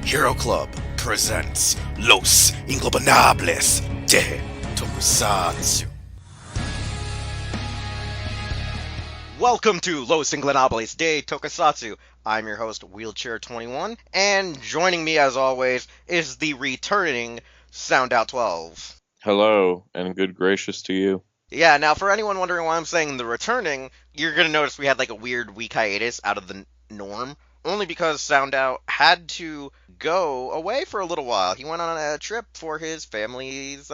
Hero Club presents Los Ingobernables de Tokusatsu. Welcome to Los Ingobernables de Tokusatsu. I'm your host, Wheelchair21, and joining me as always is the returning Soundout 12. Hello, and good gracious to you. Yeah, now for anyone wondering why I'm saying the returning, you're gonna notice we had like a weird week hiatus out of the norm, only because Soundout had to go away for a little while. He went on a trip for his family's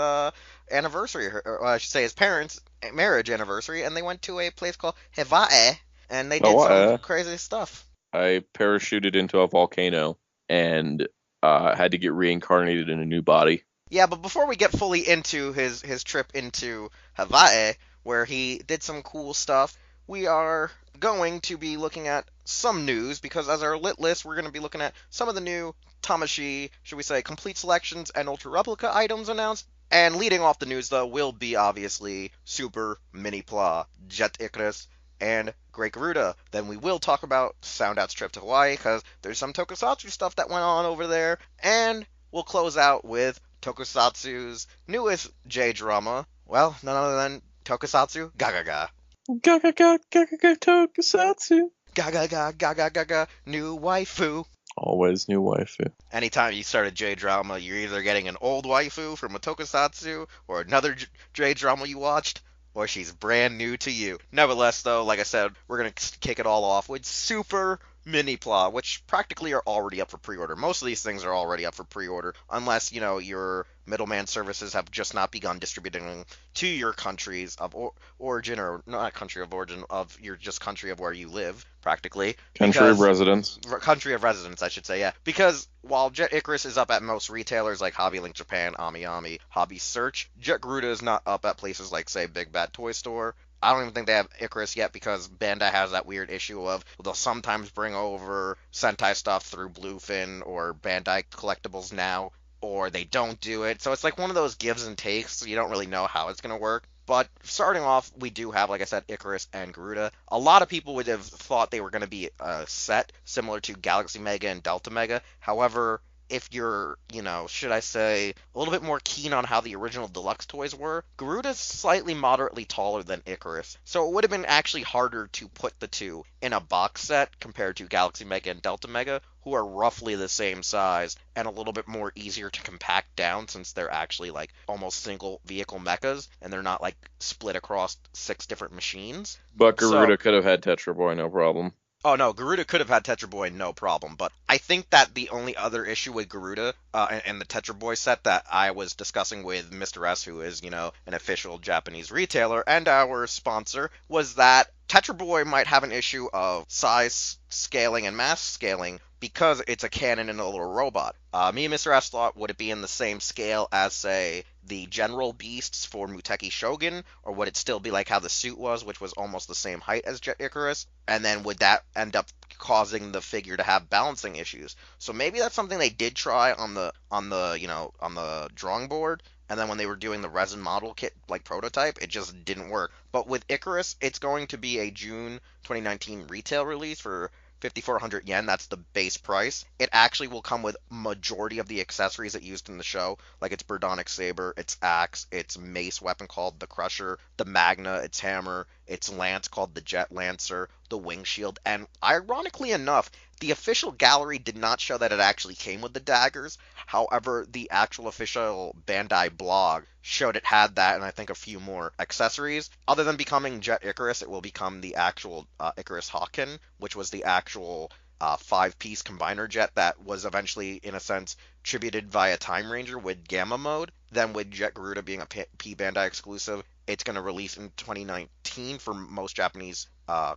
anniversary, or I should say his parents' marriage anniversary, and they went to a place called Hawaii, and they did some crazy stuff. I parachuted into a volcano and had to get reincarnated in a new body. Yeah, but before we get fully into his trip into Hawaii, where he did some cool stuff, we are going to be looking at some news, because as our lit list, we're going to be looking at some of the new Tamashii, should we say, complete selections and Ultra Replica items announced. And leading off the news, though, will be obviously Super Mini-Pla Jetman and Great Garuda. Then we will talk about Soundout's trip to Hawaii, because there's some Tokusatsu stuff that went on over there. And we'll close out with Tokusatsu's newest J-drama, well, none other than Tokusatsu GaGaGa. GaGaGa, GaGaGa, Tokusatsu. GaGaGa, GaGaGa, new waifu. Always new waifu. Anytime you start a J-drama, you're either getting an old waifu from a Tokusatsu, or another J-drama you watched, or she's brand new to you. Nevertheless, though, like I said, we're going to kick it all off with Super Mini-Pla, which practically are already up for pre-order. Most of these things are already up for pre-order, unless, you know, your middleman services have just not begun distributing them to your countries of origin, or not country of origin, of your just country of where you live, practically. Country of residence. Country of residence, I should say, yeah. Because while Jet Icarus is up at most retailers like Hobby Link Japan, AmiAmi, Hobby Search, Jet Garuda is not up at places like, say, Big Bad Toy Store. I don't even think they have Icarus yet, because Bandai has that weird issue of they'll sometimes bring over Sentai stuff through Bluefin or Bandai Collectibles Now, or they don't do it. So it's like one of those gives and takes, so you don't really know how it's going to work. But starting off, we do have, like I said, Icarus and Garuda. A lot of people would have thought they were going to be a set similar to Galaxy Mega and Delta Mega. However, if you're, you know, should I say, a little bit more keen on how the original deluxe toys were, Garuda's slightly moderately taller than Icarus, so it would have been actually harder to put the two in a box set compared to Galaxy Mega and Delta Mega, who are roughly the same size and a little bit more easier to compact down, since they're actually like almost single vehicle mechas and they're not like split across 6 different machines. But Garuda could have had Tetra Boy, no problem. Oh no, Garuda could have had Tetra Boy, no problem, but I think that the only other issue with Garuda and the Tetra Boy set that I was discussing with Mr. S, who is, you know, an official Japanese retailer and our sponsor, was that Tetra Boy might have an issue of size scaling and mass scaling, because it's a cannon and a little robot. Me and Mr. S thought, would it be in the same scale as, say, the General Beasts for Muteki Shogun, or would it still be like how the suit was, which was almost the same height as Jet Icarus? And then would that end up causing the figure to have balancing issues? So maybe that's something they did try on the drawing board, and then when they were doing the resin model kit, like prototype, it just didn't work. But with Icarus, it's going to be a June 2019 retail release for 5,400 yen. That's the base price. It actually will come with majority of the accessories it used in the show, like its Birdonic Saber, its axe, its mace weapon called the Crusher, the Magna, its hammer, its lance called the Jet Lancer, the wing shield, and ironically enough, the official gallery did not show that it actually came with the daggers. However, the actual official Bandai blog showed it had that, and I think a few more accessories. Other than becoming Jet Icarus, it will become the actual Icarus Hawken, which was the actual 5-piece combiner jet that was eventually, in a sense, tributed via Time Ranger with Gamma Mode. Then with Jet Garuda being a P Bandai exclusive, it's going to release in 2019 for most Japanese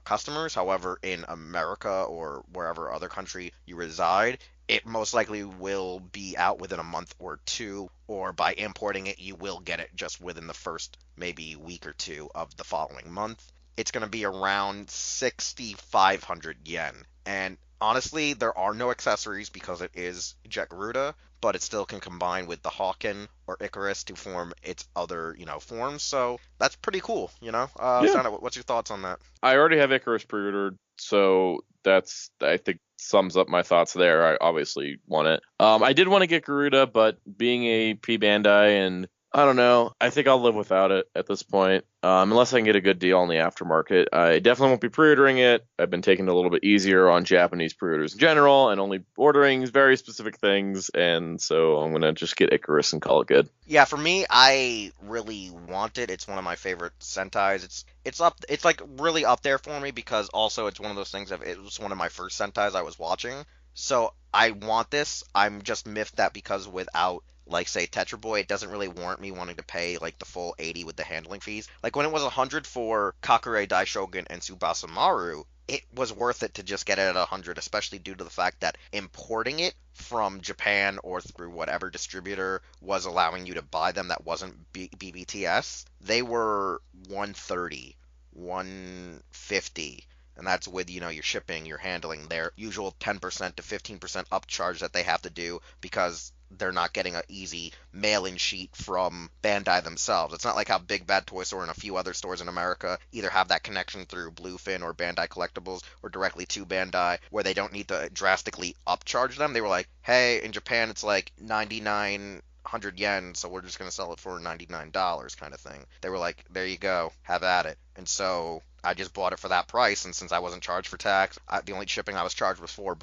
customers. However, in America or wherever other country you reside, it most likely will be out within a month or two, or by importing it, you will get it just within the first maybe week or two of the following month. It's going to be around 6,500 yen. And honestly, there are no accessories because it is Jet Garuda, but it still can combine with the Hawken or Icarus to form its other, forms. So that's pretty cool, Yeah. Sana, what's your thoughts on that? I already have Icarus pre-ordered. So that's, I think, sums up my thoughts there. I obviously want it. I did want to get Garuda, but being a P Bandai, and I don't know, I think I'll live without it at this point. Unless I can get a good deal on the aftermarket. I definitely won't be pre-ordering it. I've been taking it a little bit easier on Japanese pre-orders in general and only ordering very specific things, and so I'm gonna just get Icarus and call it good. Yeah, for me, I really want it. It's one of my favorite Sentais. It's up. It's like really up there for me because also it's one of those things of it was one of my first Sentais I was watching. So I want this. I'm just miffed that because without like say Tetra Boy, it doesn't really warrant me wanting to pay like the full 80 with the handling fees. Like when it was 100 for Kakure Daishogun and Tsubasa Maru, it was worth it to just get it at 100, especially due to the fact that importing it from Japan or through whatever distributor was allowing you to buy them that wasn't BBTS, they were 130, 150, and that's with your shipping, your handling, their usual 10% to 15% upcharge that they have to do because they're not getting an easy mail-in sheet from Bandai themselves. It's not like how Big Bad Toy Store and a few other stores in America either have that connection through Bluefin or Bandai Collectibles or directly to Bandai where they don't need to drastically upcharge them. They were like, hey, in Japan it's like 9,900 yen, so we're just going to sell it for $99 kind of thing. They were like, there you go, have at it. And so I just bought it for that price, and since I wasn't charged for tax, the only shipping I was charged was $4.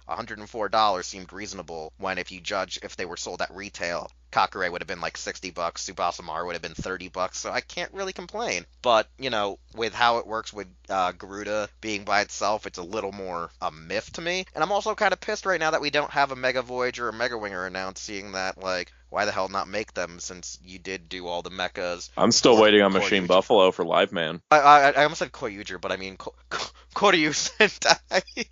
$104 seemed reasonable when, if you judge if they were sold at retail, Kakure would have been like $60, Tsubasa Maru would have been $30, so I can't really complain. But, with how it works with Garuda being by itself, it's a little more a myth to me. And I'm also kind of pissed right now that we don't have a Mega Voyager or Mega Winger announced, seeing that, like, why the hell not make them since you did do all the mechas? I'm still waiting on Machine Koryuger. Buffalo for Live Man. I almost said Koyuger, but I mean Koryu Sentai.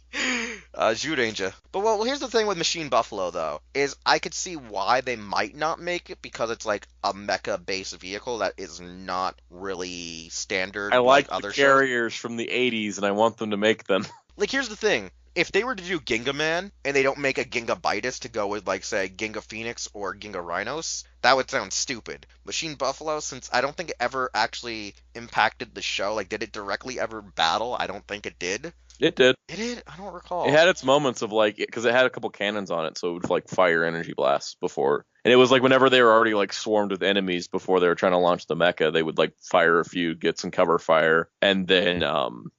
Zyuranger. But well, here's the thing with Machine Buffalo though, is I could see why they might not make it because it's like a mecha-based vehicle that is not really standard I like other the shows. carriers from the 80s, and I want them to make them. Like, here's the thing. If they were to do Ginga Man and they don't make a Ginga Bitus to go with, like, say, Ginga Phoenix or Ginga Rhinos, that would sound stupid. Machine Buffalo, since I don't think it ever actually impacted the show, like, did it directly ever battle? I don't think it did. It did. It did? I don't recall. It had its moments of like, because it had a couple cannons on it, so it would like fire energy blasts before. And it was like whenever they were already like swarmed with enemies before they were trying to launch the mecha, they would like fire a few, get some cover fire, and then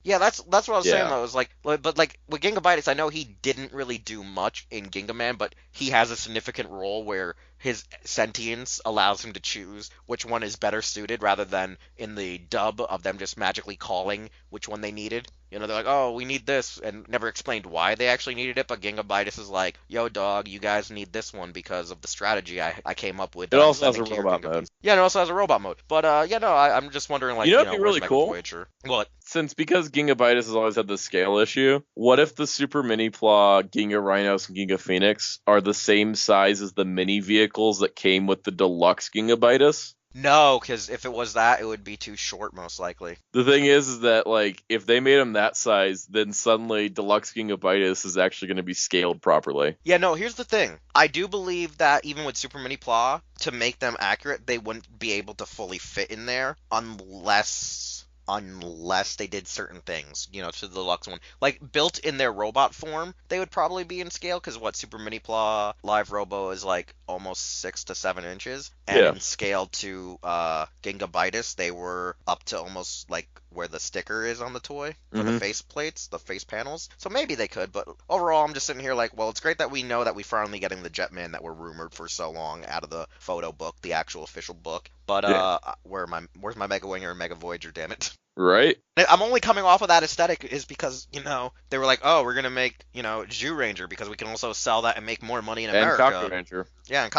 Yeah, that's what I was saying though. It was like, but like with Ginga Bitus, I know he didn't really do much in Ginga Man, but he has a significant role where his sentience allows him to choose which one is better suited rather than in the dub of them just magically calling which one they needed. They're like, oh, we need this, and never explained why they actually needed it, but Ginga Bitus is like, yo, dog, you guys need this one because of the strategy I came up with. It also has a robot mode. Yeah, it also has a robot mode. But, yeah, no, I'm just wondering, like, it'd be really cool? Voyager? What? Because Ginga Bitus has always had the scale issue, what if the Super Mini-Pla, Ginga Rhinos, and Ginga Phoenix are the same size as the mini vehicles that came with the deluxe Ginga Bitus? No, because if it was that, it would be too short, most likely. The thing is that, like, if they made them that size, then suddenly Deluxe Ginga Bitus is actually going to be scaled properly. Yeah, no, here's the thing. I do believe that even with Super Mini-Pla, to make them accurate, they wouldn't be able to fully fit in there unless they did certain things, to the deluxe one. Like, built in their robot form, they would probably be in scale, because Super Mini-Pla Live Robo is, like, almost 6 to 7 inches. And scaled to Ginga Bitus, they were up to almost, like, where the sticker is on the toy, for the face plates, the face panels. So maybe they could, but overall, I'm just sitting here like, well, it's great that we know that we're finally getting the Jetman that were rumored for so long out of the photo book, the actual official book. But, where's my Mega Winger and Mega Voyager, damn it? Right? I'm only coming off of that aesthetic is because, they were like, oh, we're going to make, Zyuranger because we can also sell that and make more money in America. And Kakuranger. Yeah, and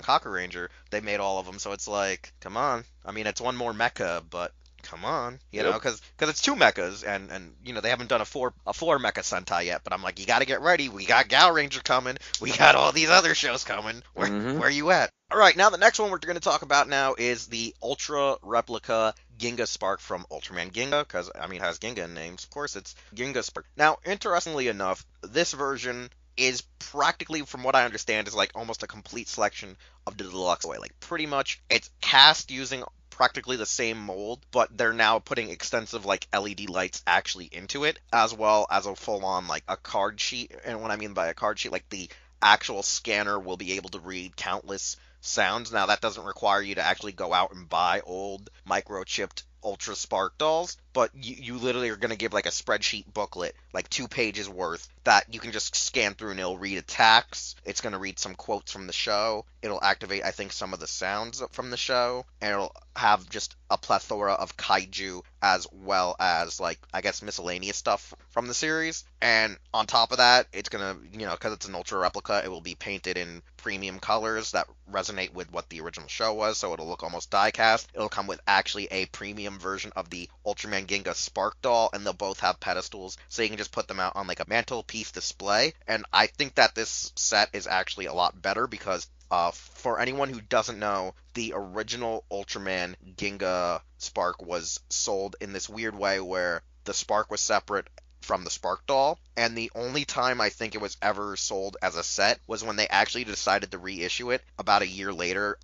Kakuranger. They made all of them, so it's like, come on. I mean, it's one more mecha, but come on, because it's two mechas, and they haven't done a four mecha Sentai yet, but I'm like, you got to get ready. We got Gal Ranger coming. We got all these other shows coming. Where you at? All right, now the next one we're going to talk about now is the Ultra Replica Ginga Spark from Ultraman Ginga, because, I mean, it has Ginga in names. Of course, it's Ginga Spark. Now, interestingly enough, this version is practically, from what I understand, is like almost a complete selection of the deluxe toy. Like, pretty much, it's cast using practically the same mold, but they're now putting extensive like LED lights actually into it, as well as a full-on like a card sheet. And what I mean by a card sheet, like the actual scanner will be able to read countless sounds. Now that doesn't require you to actually go out and buy old microchipped Ultra Spark dolls, but you literally are going to give like a spreadsheet booklet, like 2 pages worth, that you can just scan through and it'll read attacks. It's going to read some quotes from the show. It'll activate, I think, some of the sounds from the show, and it'll have just a plethora of kaiju as well as, like, I guess miscellaneous stuff from the series. And on top of that, it's going to, because it's an ultra replica, it will be painted in premium colors that resonate with what the original show was, so it'll look almost die-cast. It'll come with actually a premium version of the Ultraman Ginga Spark doll, and they'll both have pedestals, so you can just put them out on like a mantelpiece display. And I think that this set is actually a lot better because for anyone who doesn't know, the original Ultraman Ginga Spark was sold in this weird way where the Spark was separate from the Spark doll, and the only time I think it was ever sold as a set was when they actually decided to reissue it about a year later,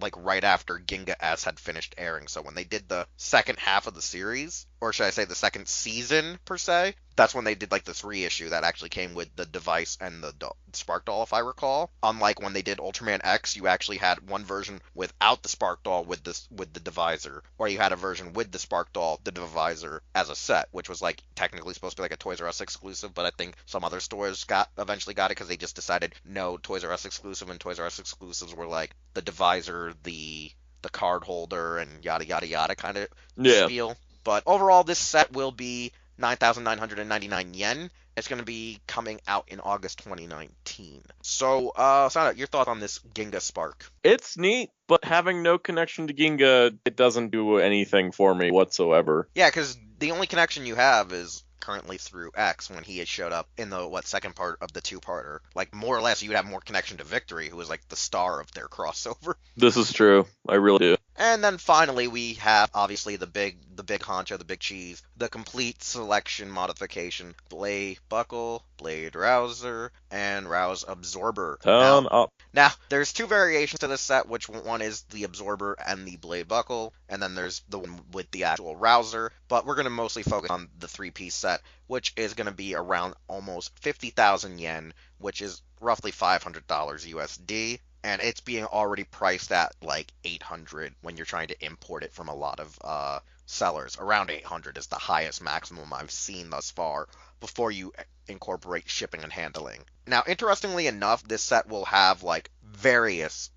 like right after Ginga S had finished airing. So when they did the second half of the series, or should I say the second season per se, that's when they did like this reissue that actually came with the device and the Spark doll, if I recall. Unlike when they did Ultraman X, you actually had one version without the Spark doll with the divisor, or you had a version with the Spark doll, the divisor as a set, which was like technically supposed to be like a Toys R Us exclusive, but I think some other stores eventually got it because they just decided no Toys R Us exclusive, and Toys R Us exclusives were like the divisor, the card holder, and yada yada yada kind of spiel. But overall, this set will be 9,999 yen. It's going to be coming out in August 2019. So, Soundout, your thought on this Ginga Spark? It's neat, but having no connection to Ginga, it doesn't do anything for me whatsoever. Yeah, because the only connection you have is currently through X when he had showed up in the second part of the two-parter. Like, more or less, you would have more connection to Victory, who was like the star of their crossover. This is true. I really do. And then finally we have obviously the big honcho, the big cheese, the complete selection modification, Blade Buckle, Blade Rouser, and Rouse Absorber. Turn up. Now, there's two variations to this set, which one is the Absorber and the Blade Buckle, and then there's the one with the actual Rouser, but we're going to mostly focus on the three-piece set, which is going to be around almost 50,000 yen, which is roughly $500 USD. And it's being already priced at like 800 when you're trying to import it from a lot of sellers. Around 800 is the highest maximum I've seen thus far before you incorporate shipping and handling. Now, interestingly enough, this set will have like various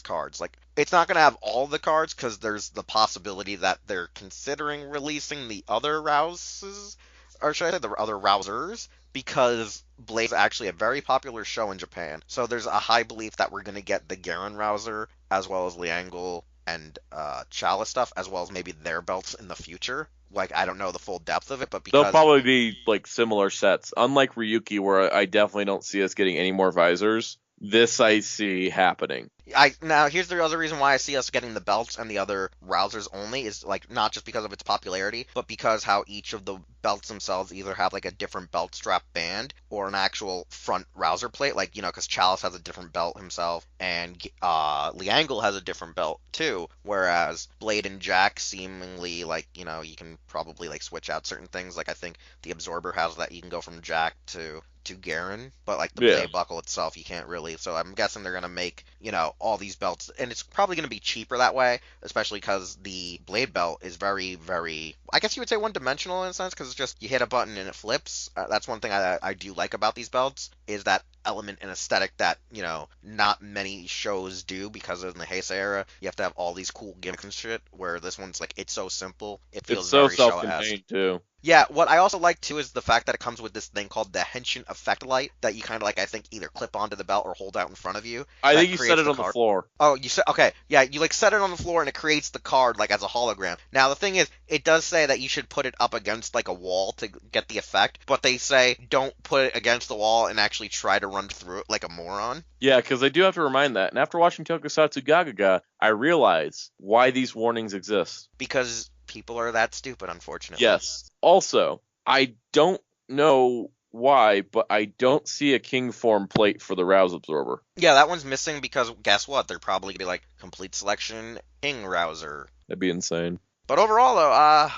cards. Like, it's not going to have all the cards because there's the possibility that they're considering releasing the other Rouses, or should I say the other Rousers, because Blade is actually a very popular show in Japan. So there's a high belief that we're going to get the Garen Rouser, as well as Liangle and Chala stuff, as well as maybe their belts in the future. Like, I don't know the full depth of it, but because... They'll probably be, like, similar sets. Unlike Ryuki, where I definitely don't see us getting any more visors, this I see happening. Now, here's the other reason why I see us getting the belts and the other Rousers only, is, like, not just because of its popularity, but because how each of the belts themselves either have, like, a different belt strap band or an actual front Rouser plate. Like, because Chalice has a different belt himself, and Liangle has a different belt, too, whereas Blade and Jack seemingly, like, you can probably, like, switch out certain things. Like, I think the Absorber has that you can go from Jack to Garen, but like the Blade Buckle itself you can't really. So I'm guessing they're gonna make all these belts, and it's probably gonna be cheaper that way, especially because the Blade belt is very, very, I guess you would say, one-dimensional in a sense, because it's just you hit a button and it flips. That's one thing I do like about these belts, is that element and aesthetic that not many shows do, because in the Heisei era you have to have all these cool gimmicks and shit, where this one's like, it's so simple, it feels it's so very self-contained too. Yeah, what I also like too is the fact that it comes with this thing called the Henshin Effect Light that you kind of, like, I think either clip onto the belt or hold out in front of you. I think you set it on the floor. Oh, you said, okay, yeah, you like set it on the floor and it creates the card like as a hologram. Now the thing is, it does say that you should put it up against like a wall to get the effect, but they say don't put it against the wall and actually try to run through it like a moron. Yeah, because I do have to remind that. And after watching Tokusatsu GaGaGa, I realize why these warnings exist. Because people are that stupid, unfortunately. Yes. Also, I don't know why, but I don't see a king form plate for the Rouse Absorber. Yeah, that one's missing because guess what? They're probably going to be like complete selection King Rouser. That'd be insane. But overall, though, I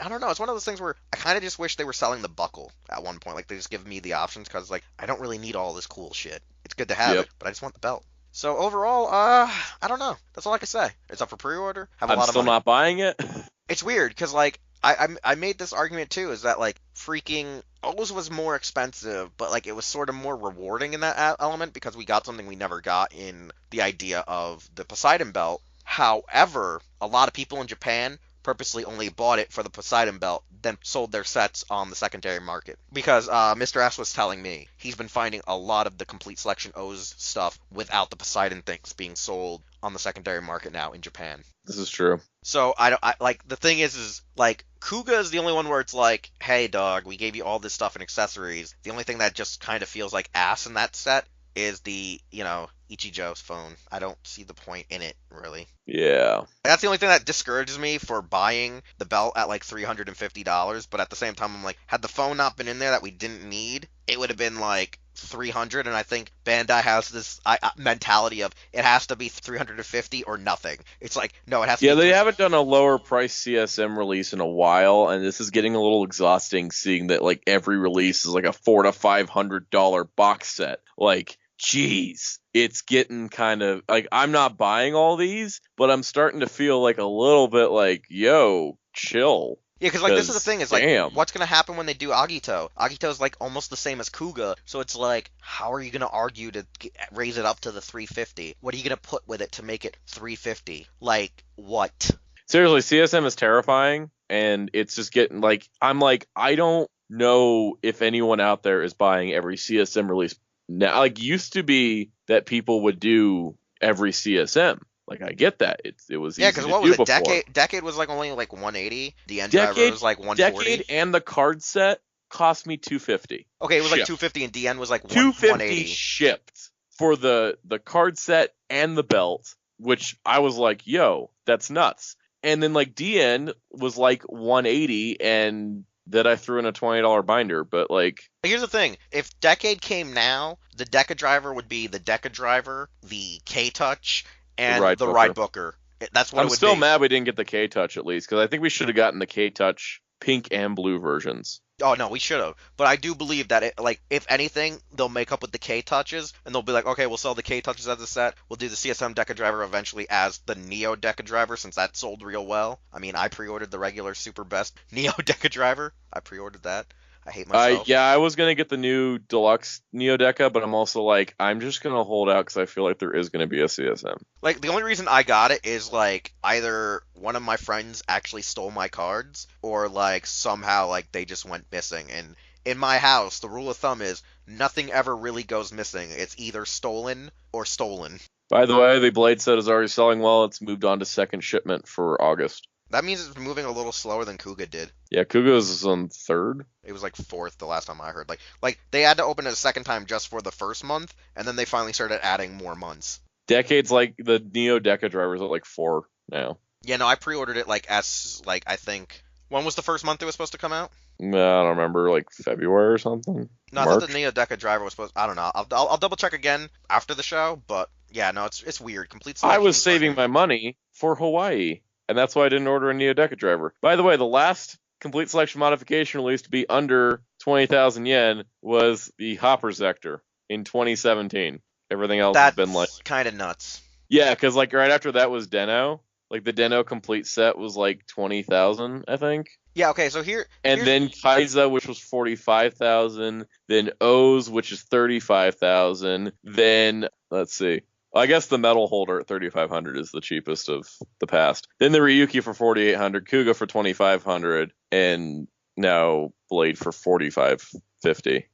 don't know. It's one of those things where I kind of just wish they were selling the buckle at one point. Like, they just give me the options because, like, I don't really need all this cool shit. It's good to have Yep. it, but I just want the belt. So overall, I don't know. That's all I can say. It's up for pre-order. Have a I'm lot of still money. not buying it. It's weird because, like, I made this argument too, is that like freaking O's was more expensive, but like it was sort of more rewarding in that element because we got something we never got in the idea of the Poseidon belt. However, a lot of people in Japan purposely only bought it for the Poseidon belt, then sold their sets on the secondary market. Because Mr. S was telling me he's been finding a lot of the complete selection O's stuff without the Poseidon things being sold on the secondary market now in Japan. This is true. So like the thing is like Kuga is the only one where it's like, hey dog, we gave you all this stuff and accessories. The only thing that just kind of feels like ass in that set is the Ichijo's phone. I don't see the point in it really. Yeah. That's the only thing that discourages me for buying the belt at like $350. But at the same time, I'm like, had the phone not been in there that we didn't need, it would have been like 300. And I think Bandai has this mentality of it has to be 350 or nothing. It's like, no, it has to Yeah, be. they haven't done a lower price CSM release in a while, and this is getting a little exhausting seeing that like every release is like a $400 to $500 box set. Like, geez, it's getting kind of like I'm not buying all these, but I'm starting to feel like a little bit like, yo, chill. Yeah, because like this is the thing is like, damn. what's gonna happen when they do Agito? Agito's like almost the same as Kuga, so it's like, how are you gonna argue to raise it up to the 350? What are you gonna put with it to make it 350? Like what? Seriously, CSM is terrifying, and it's just getting like I'm like I don't know if anyone out there is buying every CSM release now. Like used to be that people would do every CSM. Like I get that it was Yeah, easy because to what do was it? before. Decade was like only like 180. The end driver was like 140. Decade and the card set cost me $250. Okay, it was like Shipped. 250 and DN was like $250 180. shipped for the card set and the belt, which I was like, yo, that's nuts. And then like DN was like 180, and that I threw in a $20 binder. But like, Here's the thing: if Decade came now, the Deca driver would be the Deca driver, the K Touch, and the Ride Booker. That's what I'm it would still be. mad we didn't get the K Touch at least, because I think we should have gotten the K Touch pink and blue versions. Oh no, we should have. But I do believe that like if anything, they'll make up with the K touches, and they'll be like, okay, we'll sell the K touches as a set. We'll do the C.S.M. Deca driver eventually as the Neo Deca driver, since that sold real well. I mean, I pre-ordered the regular super best Neo Deca driver. I pre-ordered that. I hate myself. I was gonna get the new deluxe Neo Deca, but I'm also like, I'm just gonna hold out because I feel like there is gonna be a CSM. Like the only reason I got it is like either one of my friends actually stole my cards, or like somehow like they just went missing. And in my house, the rule of thumb is nothing ever really goes missing. It's either stolen or stolen. By the way, the Blade set is already selling well. It's moved on to second shipment for August. That means it's moving a little slower than Kuga did. Yeah, Kuga's is on third. It was like fourth the last time I heard. Like they had to open it a second time just for the first month, and then they finally started adding more months. Decade's like the Neo Deca drivers at like 4 now. Yeah, no, I pre-ordered it like as like I think when was the first month it was supposed to come out? I don't remember, like February or something. No, I March? thought the Neo Deca driver was supposed. I don't know. I'll double check again after the show, but yeah, no, it's weird. Complete. I was saving my money for Hawaii, and that's why I didn't order a Neo Deca driver. By the way, the last complete selection modification release to be under 20,000 yen was the Hopper Zector in 2017. Everything else has been like kind of nuts. Yeah, because like right after that was Den-O. Like the Den-O complete set was like 20,000, I think. Yeah, okay, so and then Kaiza, which was 45,000, then O's, which is 35,000, then let's see. I guess the metal holder at 3,500 is the cheapest of the past. Then the Ryuki for 4,800, Kuga for 2,500, and now Blade for 4,550,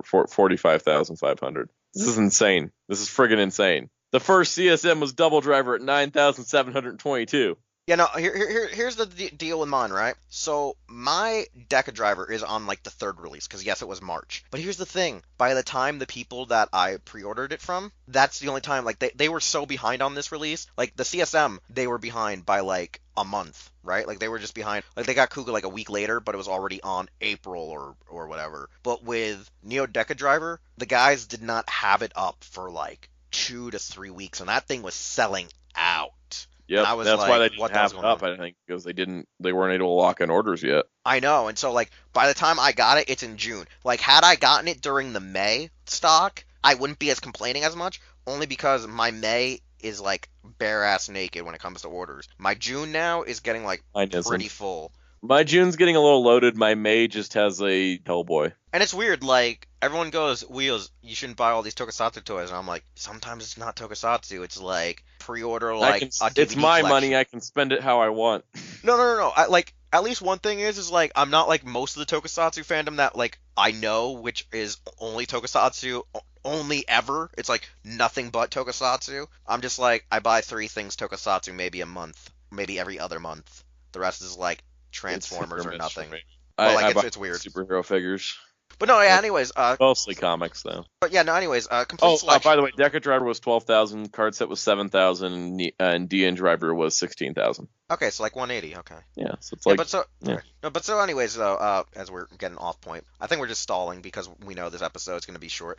45,500. This is insane. This is friggin' insane. The first CSM was double driver at 9,722. Yeah, no, here's the deal with mine, right? So, my Deca driver is on, like, the third release, because, yes, it was March. But here's the thing. By the time the people that I pre-ordered it from, that's the only time, like, they were so behind on this release. Like, the CSM, they were behind by, like, a month, right? Like, they were just behind. Like, they got Kuga, like, a week later, but it was already on April or whatever. But with Neo Deca driver, the guys did not have it up for, like, 2 to 3 weeks, and that thing was selling out. And Yep. I was That's why like, they didn't what the hell's have it going up, on? I think, because they weren't able to lock in orders yet. I know, and so like by the time I got it, it's in June. Like had I gotten it during the May stock, I wouldn't be as complaining as much, only because my May is like bare ass naked when it comes to orders. My June now is getting like Mine pretty isn't. full. My June's getting a little loaded. My May just has a Hellboy. And it's weird, like everyone goes, Wheels, you shouldn't buy all these Tokusatsu toys, and I'm like, sometimes it's not Tokusatsu, it's like pre-order like a It's DVD my money. collection. I can spend it how I want. No. Like at least one thing is like I'm not like most of the Tokusatsu fandom that like I know, which is only Tokusatsu, only ever. It's like nothing but Tokusatsu. I'm just like I buy three things Tokusatsu maybe a month, maybe every other month. The rest is like It's hit or Transformers or miss for nothing. me. But like I buy it's weird. superhero figures. But no, yeah. That's Anyways, mostly comics, though. but yeah, no. Anyways, complete Oh, by selection. the way, Deca Driver was 12,000, card set was 7,000, and DN Driver was 16,000. Okay, so like 180. Okay. Yeah, so it's Yeah, like, but so yeah. okay. No, but so anyways though, as we're getting off point, I think we're just stalling because we know this episode is gonna be short.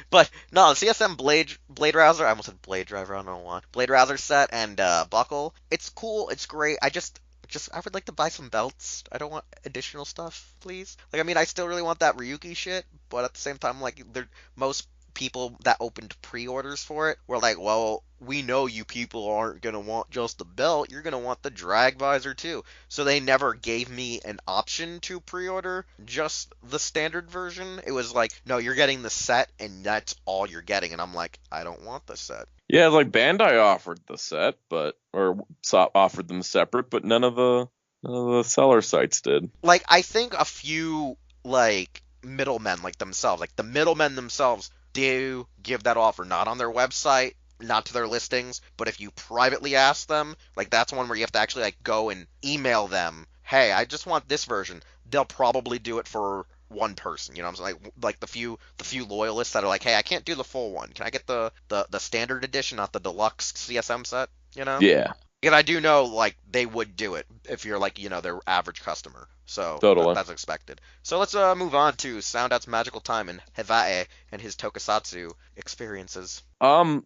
But no, the CSM Blade Rouser, I almost said Blade Driver, I don't know why. Blade Rouser set and buckle. It's cool, it's great. I just I would like to buy some belts. I don't want additional stuff, please. Like I mean, I still really want that Ryuki shit, but at the same time, like most people that opened pre-orders for it were like, well, we know you people aren't gonna want just the belt. You're gonna want the drag visor too. So they never gave me an option to pre-order just the standard version. It was like, no, you're getting the set, and that's all you're getting. And I'm like, I don't want the set. Yeah, like Bandai offered the set, offered them separate, but none of the seller sites did. Like I think a few like middlemen like themselves, like the middlemen themselves do give that offer, not on their website, not to their listings, but if you privately ask them, like that's one where you have to actually like go and email them, hey, I just want this version. They'll probably do it for one person, you know what I'm saying? Like the few loyalists that are like, hey, I can't do the full one. Can I get the standard edition, not the deluxe CSM set? You know? Yeah, And I do know like they would do it if you're like their average customer. So totally. that's expected. So let's move on to Soundout's magical time in Hawaii and his Tokusatsu experiences.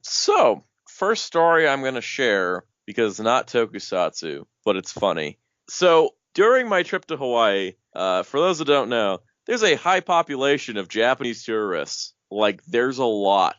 So first story I'm gonna share because it's not tokusatsu, but it's funny. So during my trip to Hawaii, for those that don't know, there's a high population of Japanese tourists. Like there's a lot.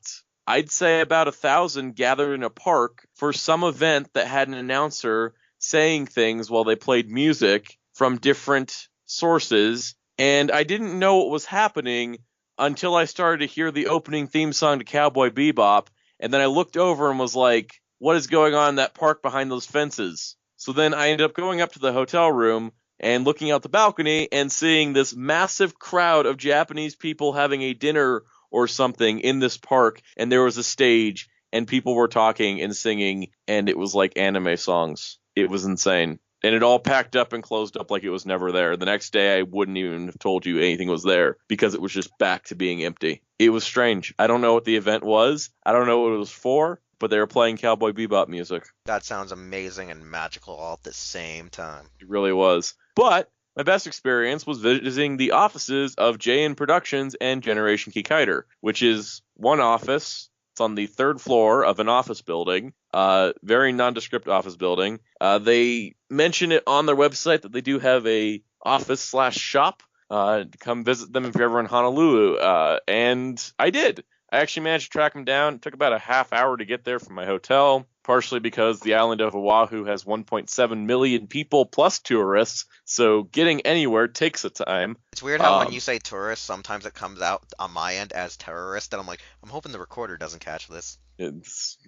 I'd say about 1,000 gathered in a park for some event that had an announcer saying things while they played music from different sources, and I didn't know what was happening until I started to hear the opening theme song to Cowboy Bebop, and then I looked over and was like, what is going on in that park behind those fences? So then I ended up going up to the hotel room and looking out the balcony and seeing this massive crowd of Japanese people having a dinner or something in this park, and there was a stage and people were talking and singing, and it was like anime songs. It was insane. And it all packed up and closed up like it was never there. The next day I wouldn't even have told you anything was there because it was just back to being empty. It was strange. I don't know what the event was. I don't know what it was for, but they were playing Cowboy Bebop music. That sounds amazing and magical all at the same time. It really was. But my best experience was visiting the offices of JN Productions and Generation Kikaider, which is one office. It's on the third floor of an office building, very nondescript office building. They mention it on their website that they do have a office/shop. Come visit them if you're ever in Honolulu. And I did. I actually managed to track them down. It took about a half hour to get there from my hotel, partially because the island of Oahu has 1.7 million people plus tourists, so getting anywhere takes a time. It's weird how when you say tourist, sometimes it comes out on my end as terrorist, and I'm like, I'm hoping the recorder doesn't catch this. It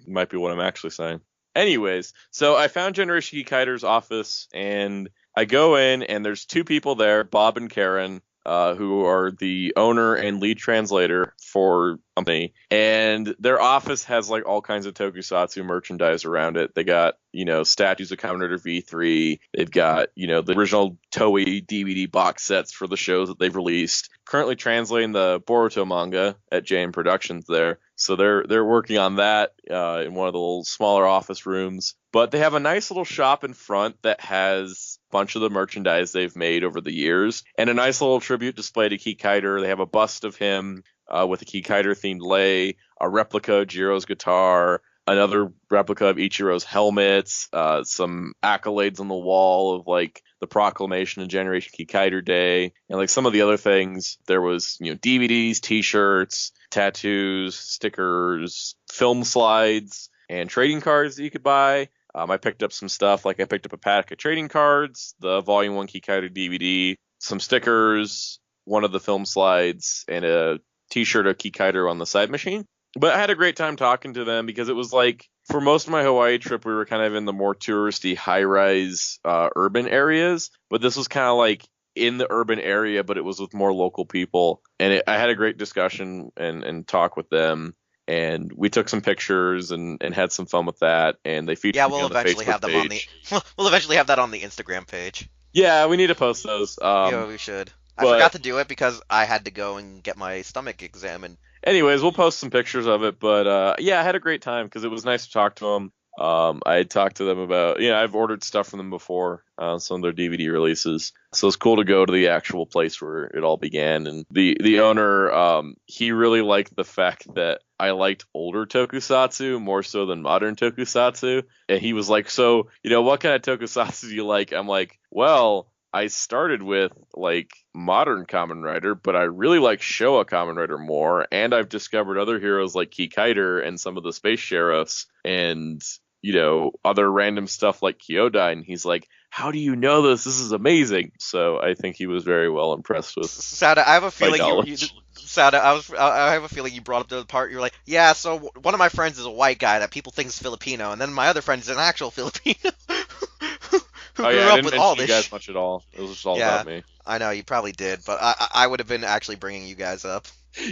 might be what I'm actually saying. Anyways, so I found Generation Kikaider's office, and I go in, and there's two people there, Bob and Karen, who are the owner and lead translator for the company, and their office has like all kinds of tokusatsu merchandise around it. They got, statues of Kamen Rider V3. They've got, the original Toei DVD box sets for the shows that they've released. Currently translating the Boruto manga at JM Productions there. So they're working on that in one of the little smaller office rooms. But they have a nice little shop in front that has a bunch of the merchandise they've made over the years, and a nice little tribute display to Kikaider. They have a bust of him with a Kikaider themed lei, a replica of Jiro's guitar, another replica of Ichiro's helmets, some accolades on the wall of like the proclamation of Generation Kikaider Day, and like some of the other things. There was, DVDs, T-shirts, tattoos, stickers, film slides, and trading cards that you could buy. I picked up some stuff, like I picked up a pack of trading cards, the Volume 1 Kikaider DVD, some stickers, one of the film slides, and a T-shirt of Kikaider on the side machine. But I had a great time talking to them because it was like, for most of my Hawaii trip, we were kind of in the more touristy, high-rise urban areas. But this was kind of like in the urban area, but it was with more local people. And I had a great discussion and talk with them. And we took some pictures and had some fun with that. And they featured Yeah, me we'll on the eventually Facebook have them on the page. we'll eventually have that on the Instagram page. Yeah, we need to post those. Yeah, we should. I But forgot to do it because I had to go and get my stomach examined. anyways, we'll post some pictures of it. But yeah, I had a great time because it was nice to talk to them. I had talked to them about, I've ordered stuff from them before, some of their DVD releases. So it's cool to go to the actual place where it all began. And the owner, he really liked the fact that I liked older tokusatsu more so than modern tokusatsu. And he was like, so, what kind of tokusatsu do you like? I'm like, well, I started with like modern Kamen Rider, but I really like Showa Kamen Rider more, and I've discovered other heroes like Kikaider and some of the space sheriffs, and other random stuff like Kyodai. And he's like, "How do you know this? This is amazing!" So I think he was very well impressed with Sada, I have a my feeling knowledge. Sada, I have a feeling you brought up the part. You're like, yeah. So one of my friends is a white guy that people think is Filipino, and then my other friend is an actual Filipino who Oh yeah, grew I up didn't with all mention you this. guys much at all. It was just all Yeah, about me. I know you probably did, but I would have been actually bringing you guys up.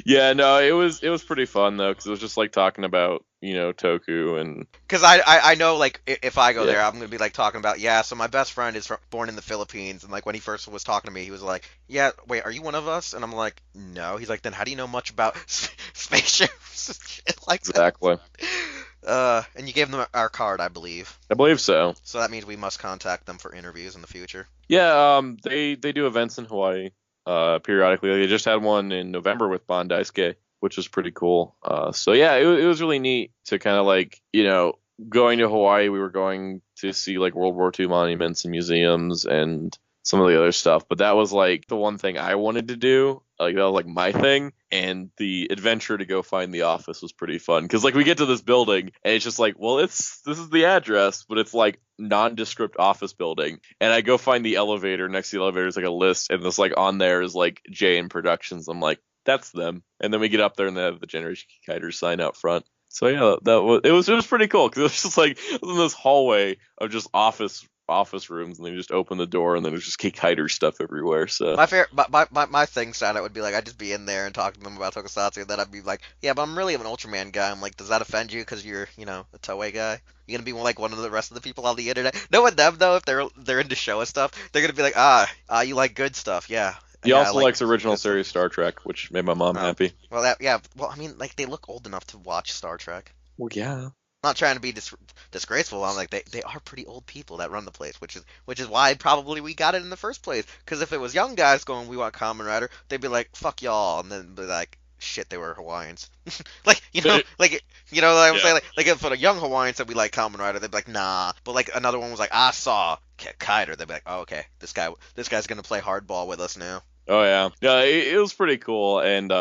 Yeah, no, it was pretty fun though, because it was just like talking about Toku and Because I know, like, if I go yeah. there, I'm going to be, like, talking about, yeah, so my best friend is born in the Philippines, and, like, when he first was talking to me, he was like, yeah, wait, are you one of us? And I'm like, no. He's like, then how do you know much about spaceships and shit like that? Exactly. And you gave them our card, I believe. I believe so. So that means we must contact them for interviews in the future. Yeah, they do events in Hawaii periodically. They just had one in November with Bondaisuke, which was pretty cool. So yeah, it was really neat to kind of like, going to Hawaii, we were going to see like World War II monuments and museums and some of the other stuff, but that was like the one thing I wanted to do. Like that was like my thing, and the adventure to go find the office was pretty fun because like we get to this building and it's just like, well, this is the address, but it's like nondescript office building, and I go find the elevator. Next to the elevator is like a list, and this like on there is like J&M Productions. I'm like, that's them, and then we get up there and they have the Generation Kikaida sign out front. So yeah, it was pretty cool because it was just like it was in this hallway of just office rooms, and they just open the door and then there's just Kikaider stuff everywhere. So My favorite, my thing, Santa, would be like, I'd just be in there and talk to them about Tokusatsu, and then I'd be like, yeah, but I'm really an Ultraman guy. I'm like, does that offend you because you're, a Toei guy? You gonna be like one of the rest of the people on the internet? Knowing them though, if they're into Showa stuff, they're gonna be like, you like good stuff, yeah. he Yeah, I also like likes original good stuff. series Star Trek, which made my mom Oh, happy. well, that yeah. Well, I mean, like they look old enough to watch Star Trek. Well, yeah. Not trying to be disgraceful. I'm like they are pretty old people that run the place, which is why probably we got it in the first place. Because if it was young guys going, we want Kamen Rider, they'd be like, fuck y'all, and then be like, shit, they were Hawaiians. Like what I'm Yeah. saying, like if a young Hawaiian said we like Kamen Rider, they'd be like, nah. But like another one was like, I saw Kaider, they'd be like, oh, okay, this guy's gonna play hardball with us now. Oh yeah, yeah. It was pretty cool, and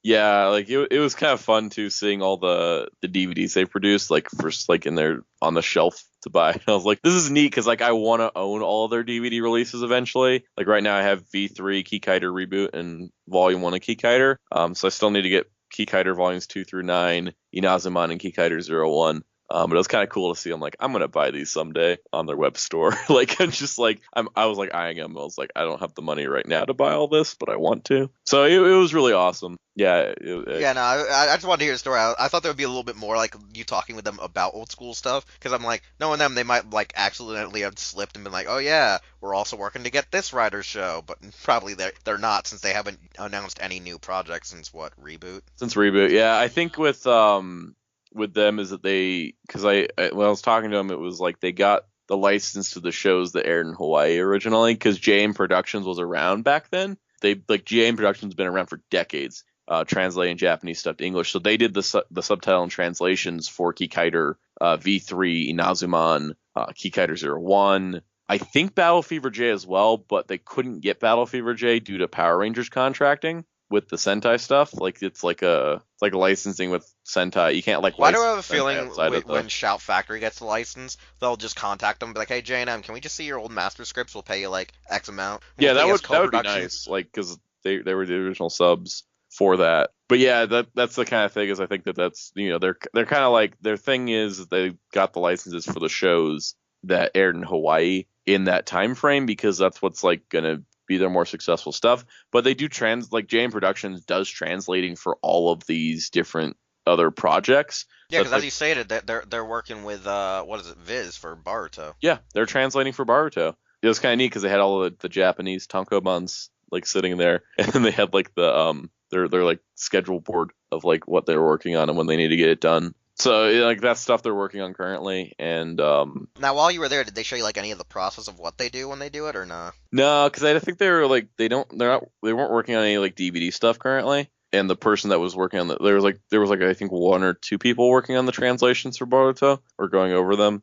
yeah, like it was kind of fun too seeing all the DVDs they produced, like first like in their on the shelf to buy. And I was like, this is neat because like I want to own all their DVD releases eventually. Like right now I have V3 Kikaider Reboot and Volume 1 of Kikaider. So I still need to get Kikaider Volumes 2 through 9, Inazuman and Kikaider 01. But it was kind of cool to see. I'm like, I'm gonna buy these someday on their web store. Like, I'm just like, I was like eyeing them. I was like, I don't have the money right now to buy all this, but I want to. So it was really awesome. Yeah. Yeah, no, I just wanted to hear the story. I thought there would be a little bit more like you talking with them about old school stuff, because I'm like, knowing them, they might like accidentally have slipped and been like, oh yeah, we're also working to get this writer's show, but probably they're not since they haven't announced any new projects since what Reboot. Since Reboot, yeah, I think with them is that because when I was talking to them, it was like they got the license to the shows that aired in Hawaii originally because J&M Productions was around back then. J&M Productions been around for decades, translating Japanese stuff to English. So they did the subtitle and translations for Kikaider V3, Inazuman, Kikaider 01. I think Battle Fever J as well, but they couldn't get Battle Fever J due to Power Rangers contracting with the Sentai stuff. Like it's like licensing with Sentai. You can't like Why do I license have a Sentai feeling outside of when Shout Factory gets the license, they'll just contact them and be like, hey, J&M, can we just see your old master scripts? We'll pay you like X amount. Yeah, We'll pay you as that would be co-production. nice. Like because they were the original subs for that. But yeah, that's the kind of thing is I think that's they're kind of like their thing is they got the licenses for the shows that aired in Hawaii in that time frame because that's what's like gonna be their more successful stuff. But they do like JM Productions does translating for all of these different other projects. Yeah, So because as you stated, they're working with what is it, Viz for Baruto. yeah, they're translating for Baruto. It was kind of neat because they had all of the Japanese tankobons like sitting there, and then they had like the their like schedule board of like what they're working on and when they need to get it done. So like that's stuff they're working on currently. And Now, while you were there, did they show you like any of the process of what they do when they do it, or nah? no, because I think they were like they weren't working on any like DVD stuff currently. And the person that was working on there was like I think one or two people working on the translations for Boruto or going over them.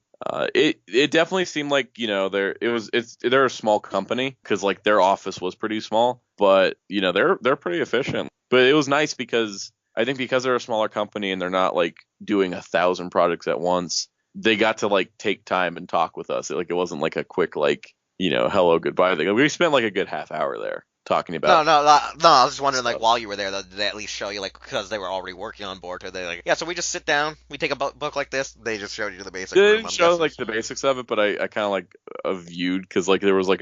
It definitely seemed like they're a small company because like their office was pretty small, but they're pretty efficient. But it was nice because I think because they're a smaller company and they're not like doing 1,000 projects at once, they got to like take time and talk with us. It wasn't like a quick like hello goodbye thing. We spent like a good half hour there talking No, about no. I was just wondering, like, stuff. while you were there, did they at least show you, like, because they were already working on board, or they like, yeah, so we just sit down, we take a book like this, they just showed you the basic They room, didn't I'm show guessing. like the basics of it, but I kind of like viewed because like there was like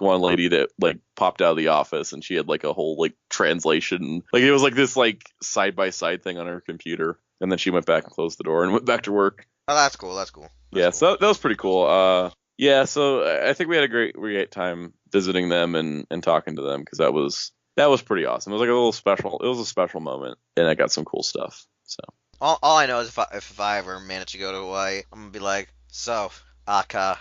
one lady that like popped out of the office and she had like a whole like translation, like it was like this like side by side thing on her computer, and then she went back and closed the door and went back to work. Oh, that's cool, that's cool. That's Yeah, cool. so that was pretty cool. Yeah, so I think we had a great time visiting them and talking to them because that was pretty awesome. It was like a little special. It was a special moment, and I got some cool stuff. So All I know is if I ever manage to go to Hawaii, I'm gonna be like, so, aka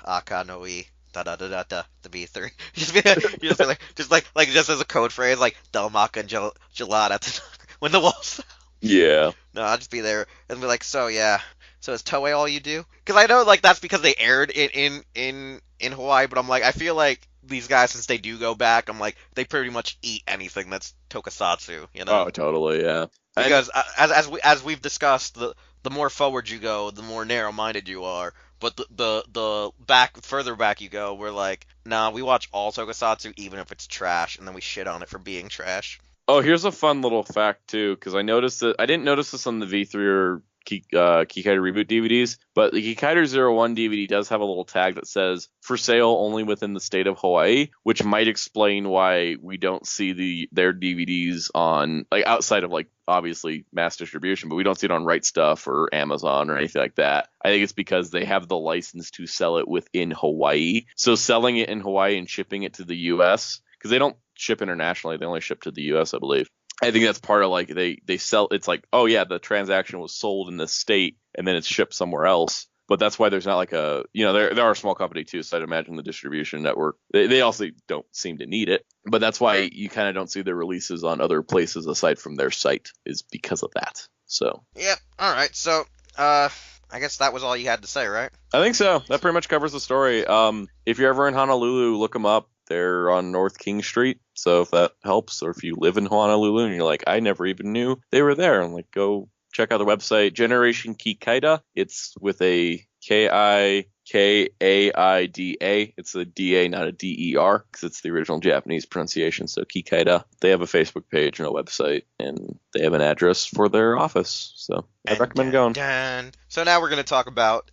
no I, da da da da da, the B3. Just as a code phrase, like, Delmaka and Gelada when the walls. yeah, No, I'll just be there and be like, so yeah, so is Toei all you do? Because I know like that's because they aired it in Hawaii, but I'm like, I feel like these guys, since they do go back, I'm like, they pretty much eat anything that's Tokusatsu, you know? oh totally, yeah. And Because as we've discussed, the more forward you go, the more narrow-minded you are. But the further back you go, we're like, nah, we watch all Tokusatsu even if it's trash, and then we shit on it for being trash. oh, here's a fun little fact too, because I noticed that I didn't notice this on the V3 or Kikaider reboot DVDs, but the Kikaider 01 DVD does have a little tag that says for sale only within the state of Hawaii, which might explain why we don't see their DVDs on like outside of like obviously mass distribution, but we don't see it on Right Stuff or Amazon or anything like that. I think it's because they have the license to sell it within Hawaii. So selling it in Hawaii and shipping it to the US, because they don't ship internationally, they only ship to the US, I believe. I think that's part of like they sell. It's like, oh yeah, the transaction was sold in this state and then it's shipped somewhere else. But that's why there's not like a they're a small company too, so I'd imagine the distribution network they also don't seem to need it. But that's why you kind of don't see their releases on other places aside from their site is because of that. So Yep. All right. So, I guess that was all you had to say, right? I think so. That pretty much covers the story. If you're ever in Honolulu, look them up. They're on North King Street. So if that helps, or if you live in Honolulu and you're like, I never even knew they were there, and like go check out the website. Generation Kikaida. It's with a Kikaida. It's a DA, not a DER, because it's the original Japanese pronunciation. So Kikaida. They have a Facebook page and a website, and they have an address for their office. So I recommend going. So now we're going to talk about,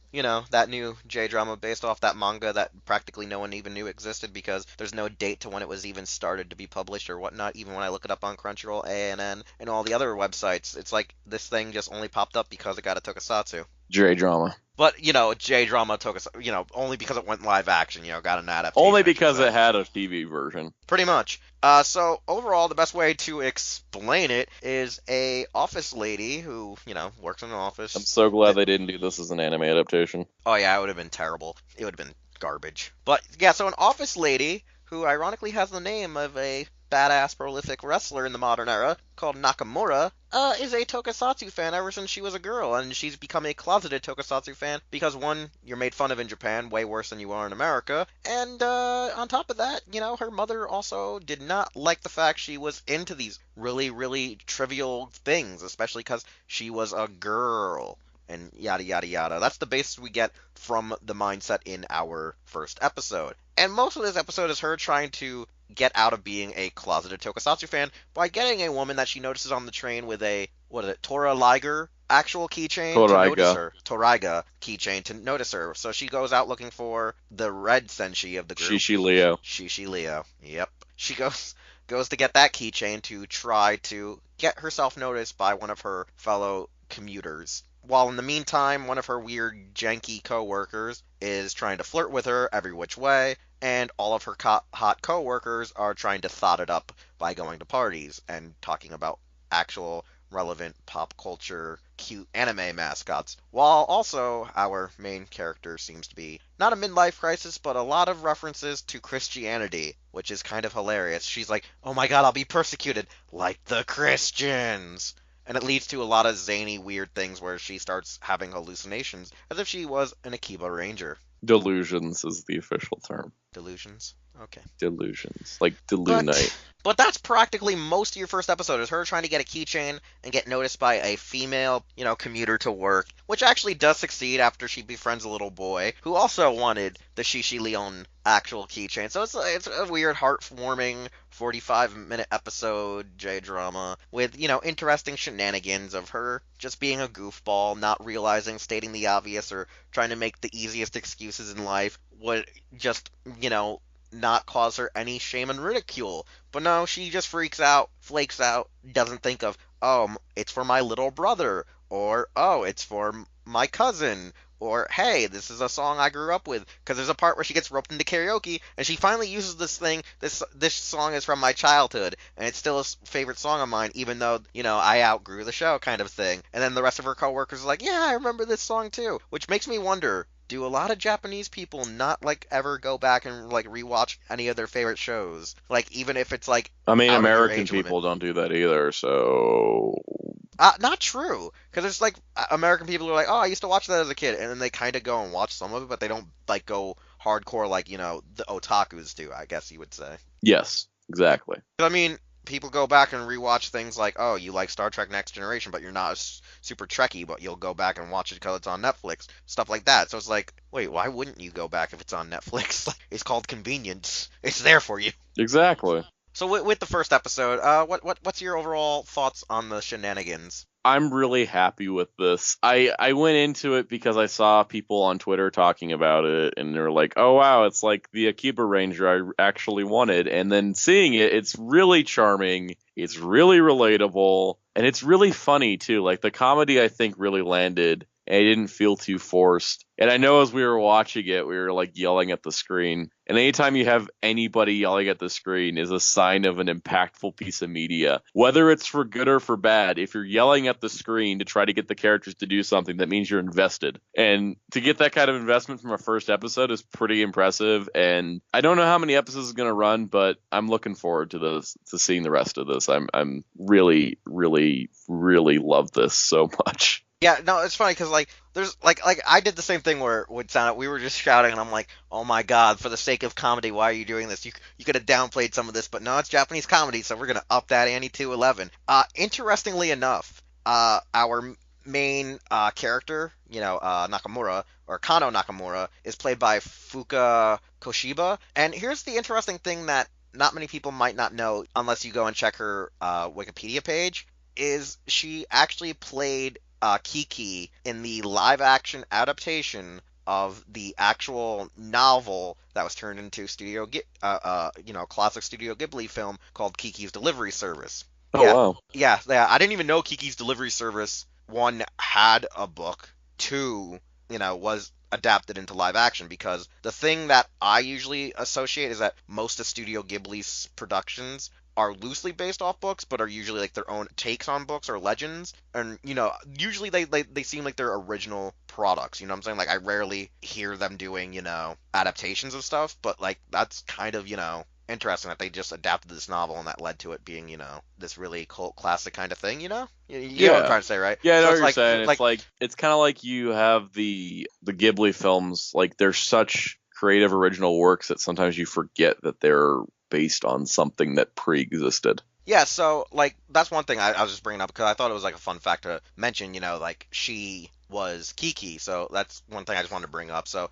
that new J-drama based off that manga that practically no one even knew existed because there's no date to when it was even started to be published or whatnot. Even when I look it up on Crunchyroll, ANN, and all the other websites, it's like this thing just only popped up because it got a Tokusatsu. J-drama. But, J-drama Tokusatsu, only because it went live action, got an adaptation. Only because it had a TV version. Pretty much. So overall, the best way to explain it is a office lady who, works in an office. I'm so glad they didn't do this as an anime adaptation. Oh yeah, it would have been terrible. It would have been garbage. But yeah, so an office lady who ironically has the name of a badass prolific wrestler in the modern era called Nakamura, is a Tokusatsu fan ever since she was a girl, and she's become a closeted Tokusatsu fan because one, you're made fun of in Japan way worse than you are in America, and on top of that, her mother also did not like the fact she was into these really, really trivial things, especially because she was a girl. And yada yada yada. That's the basis we get from the mindset in our first episode. And most of this episode is her trying to get out of being a closeted Tokusatsu fan by getting a woman that she notices on the train with a, what is it, Tora Liger actual keychain to notice Toraiga. her. Toriga keychain to notice her. So she goes out looking for the red senshi of the group. Shishi Leo. Shishi Leo. Yep. She goes to get that keychain to try to get herself noticed by one of her fellow commuters. While in the meantime, one of her weird, janky co-workers is trying to flirt with her every which way, and all of her hot co-workers are trying to thought it up by going to parties and talking about actual relevant pop culture cute anime mascots, while also our main character seems to be not a midlife crisis, but a lot of references to Christianity, which is kind of hilarious. She's like, oh my god, I'll be persecuted like the Christians. And it leads to a lot of zany, weird things where she starts having hallucinations, as if she was an Akiba Ranger. Delusions is the official term. Delusions? Okay. Delusions. Like But Delunite. but that's practically most of your first episode is her trying to get a keychain and get noticed by a female, commuter to work, which actually does succeed after she befriends a little boy who also wanted the Shishi Leon actual keychain. So it's a weird, heartwarming 45-minute episode J-drama with, interesting shenanigans of her just being a goofball, not realizing, stating the obvious, or trying to make the easiest excuses in life would just, not cause her any shame and ridicule. But no, she just freaks out, flakes out, doesn't think of, oh, it's for my little brother, or, oh, it's for my cousin, or, hey, this is a song I grew up with. Because there's a part where she gets roped into karaoke, and she finally uses this thing, this song is from my childhood, and it's still a favorite song of mine, even though, I outgrew the show kind of thing. And then the rest of her coworkers are like, yeah, I remember this song too. Which makes me wonder, do a lot of Japanese people not ever go back and rewatch any of their favorite shows? Even if it's I mean, out of your American age limit. people don't do that either, so. Not true, because it's American people are like, oh, I used to watch that as a kid, and then they kind of go and watch some of it, but they don't go hardcore the otakus do, I guess you would say. Yes, exactly. I mean, people go back and rewatch things like, oh, you like Star Trek Next Generation, but you're not super Trekkie, but you'll go back and watch it because it's on Netflix, stuff like that. So it's like, wait, why wouldn't you go back if it's on Netflix? It's called convenience. It's there for you. Exactly. So with the first episode, what's your overall thoughts on the shenanigans? I'm really happy with this. I went into it because I saw people on Twitter talking about it, and they're like, oh, wow, it's like the Akiba Ranger I actually wanted. And then seeing it, it's really charming. It's really relatable. And it's really funny, too. Like, the comedy, I think, really landed. And it didn't feel too forced. And I know as we were watching it, we were yelling at the screen. And anytime you have anybody yelling at the screen is a sign of an impactful piece of media. Whether it's for good or for bad, if you're yelling at the screen to try to get the characters to do something, that means you're invested. And to get that kind of investment from a first episode is pretty impressive. And I don't know how many episodes is going to run, but I'm looking forward to seeing the rest of this. I'm really, really, really love this so much. Yeah, no, it's funny because there's I did the same thing where with Sound we were just shouting and I'm like, oh my god, for the sake of comedy, why are you doing this? You could have downplayed some of this, but no, it's Japanese comedy, so we're gonna up that ante to 11. Interestingly enough, our main character, Nakamura or Kano Nakamura, is played by Fuka Koshiba, and here's the interesting thing that not many people might not know unless you go and check her Wikipedia page, is she actually played Kiki in the live-action adaptation of the actual novel that was turned into classic Studio Ghibli film called Kiki's Delivery Service. Oh, Yeah, wow. yeah. I didn't even know Kiki's Delivery Service, one, had a book, two, was adapted into live action, because the thing that I usually associate is that most of Studio Ghibli's productions are loosely based off books, but are usually their own takes on books or legends. And, usually they seem like they're original products. You know what I'm saying? I rarely hear them doing, adaptations of stuff, but that's kind of, interesting that they just adapted this novel and that led to it being, this really cult classic kind of thing, You get what I'm Yeah. trying to say, right? Yeah, I know So what it's you're like, saying. It's kind of like you have the Ghibli films. Like they're such creative original works that sometimes you forget that they're based on something that pre-existed. yeah, so like that's one thing I was just bringing up because I thought it was like a fun fact to mention. Like she was Kiki, so that's one thing I just wanted to bring up. So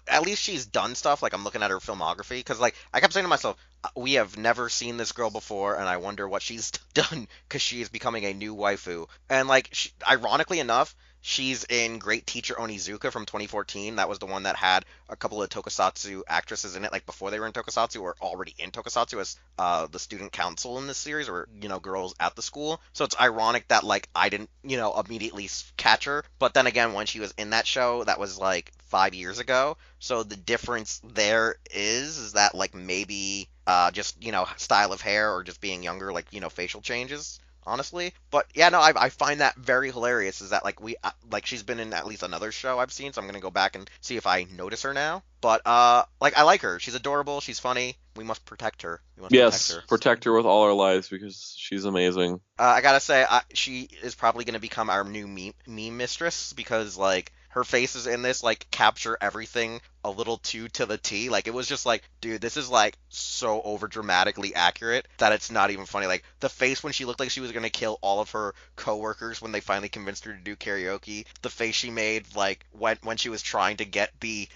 at least she's done stuff. Like I'm looking at her filmography because like I kept saying to myself, we have never seen this girl before, and I wonder what she's done because she is becoming a new waifu. And like, ironically enough. She's in Great Teacher Onizuka from 2014. That was the one that had a couple of Tokusatsu actresses in it, like before they were in Tokusatsu or already in Tokusatsu as the student council in this series, or girls at the school. So it's ironic that like I didn't immediately catch her, but then again, when she was in that show, that was like 5 years ago. So the difference there is that like maybe just style of hair or just being younger, like facial changes, honestly. But yeah, no, I find that very hilarious. Is that like like she's been in at least another show I've seen, so I'm gonna go back and see if I notice her now. But like I like her. She's adorable. She's funny. We must protect her. We must protect Yes, her. protect her with all our lives because she's amazing. I gotta say, she is probably gonna become our new meme mistress because like her faces in this like capture everything a little too to the T. Like it was just like, dude, this is like so over dramatically accurate that it's not even funny. Like the face when she looked like she was gonna kill all of her coworkers when they finally convinced her to do karaoke. The face she made like when she was trying to get the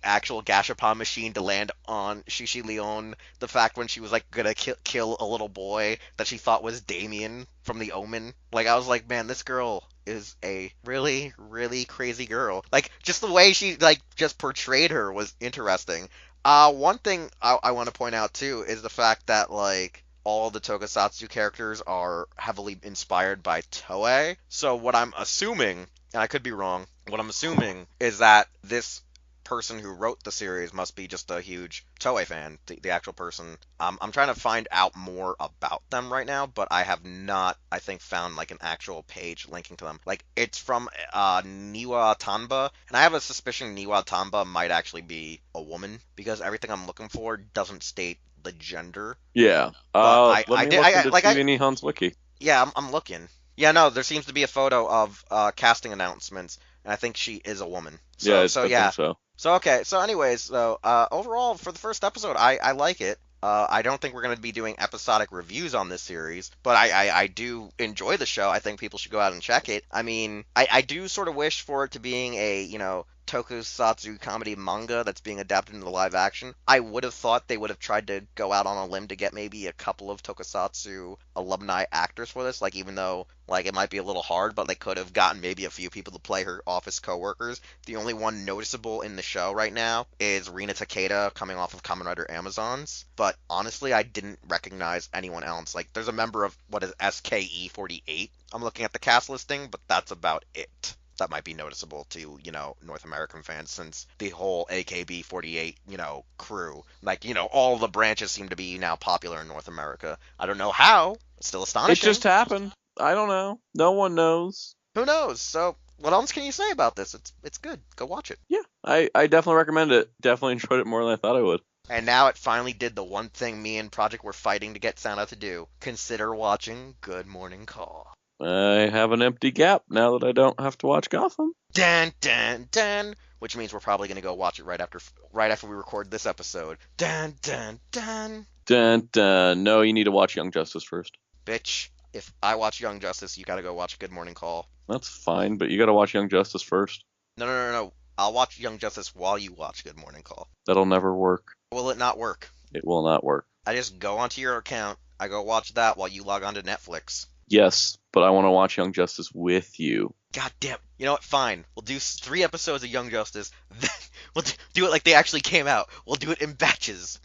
actual gashapon machine to land on Shishi Leon. The fact when she was like gonna kill a little boy that she thought was Damien from The Omen. Like I was like, man, this girl is a really, really crazy girl. Like just the way she like just portrayed her was interesting. One thing I want to point out too is the fact that like all the Tokusatsu characters are heavily inspired by Toei. So what I'm assuming, and I could be wrong, what I'm assuming is that this person who wrote the series must be just a huge Toei fan, the actual person. I'm trying to find out more about them right now, but I have not, I think, found like an actual page linking to them. Like it's from Niwa Tanba, and I have a suspicion Niwa Tanba might actually be a woman because everything I'm looking for doesn't state the gender. Yeah. But Let I me did look into like I TV Nihon's wiki. yeah, I'm looking. Yeah, no, there seems to be a photo of casting announcements, and I think she is a woman. Yeah, So I yeah. think so. So okay. So anyways, so overall for the first episode, I like it. I don't think we're going to be doing episodic reviews on this series, but I do enjoy the show. I think people should go out and check it. I mean, I do sort of wish for it to being a, tokusatsu comedy manga that's being adapted into live action. I would have thought they would have tried to go out on a limb to get maybe a couple of tokusatsu alumni actors for this, like even though like it might be a little hard, but they could have gotten maybe a few people to play her office coworkers. The only one noticeable in the show right now is Rina Takeda coming off of Kamen Rider Amazons, but honestly I didn't recognize anyone else. Like there's a member of what is SKE48. I'm looking at the cast listing, but that's about it. That might be noticeable to, North American fans since the whole AKB48, crew, like, all the branches seem to be now popular in North America. I don't know how. It's still It astonishing. just happened. I don't know. No one knows. Who knows? So, what else can you say about this? It's good. Go watch it. Yeah, I definitely recommend it. Definitely enjoyed it more than I thought I would. And now it finally did the one thing me and Project were fighting to get Sound Out to do. Consider watching Good Morning Call. I have an empty gap now that I don't have to watch Gotham. Dun dun dun. Which means we're probably gonna go watch it right after we record this episode. Dun dun dun. Dun, dun. No, you need to watch Young Justice first. Bitch, if I watch Young Justice, you gotta go watch Good Morning Call. That's fine, but you gotta watch Young Justice first. No, no, no, no. I'll watch Young Justice while you watch Good Morning Call. That'll never work. Will it not work? It will not work. I just go onto your account, I go watch that while you log on to Netflix. Yes, but I want to watch Young Justice with you. God damn. You know what? Fine. We'll do 3 episodes of Young Justice. Then we'll do it like they actually came out. We'll do it in batches.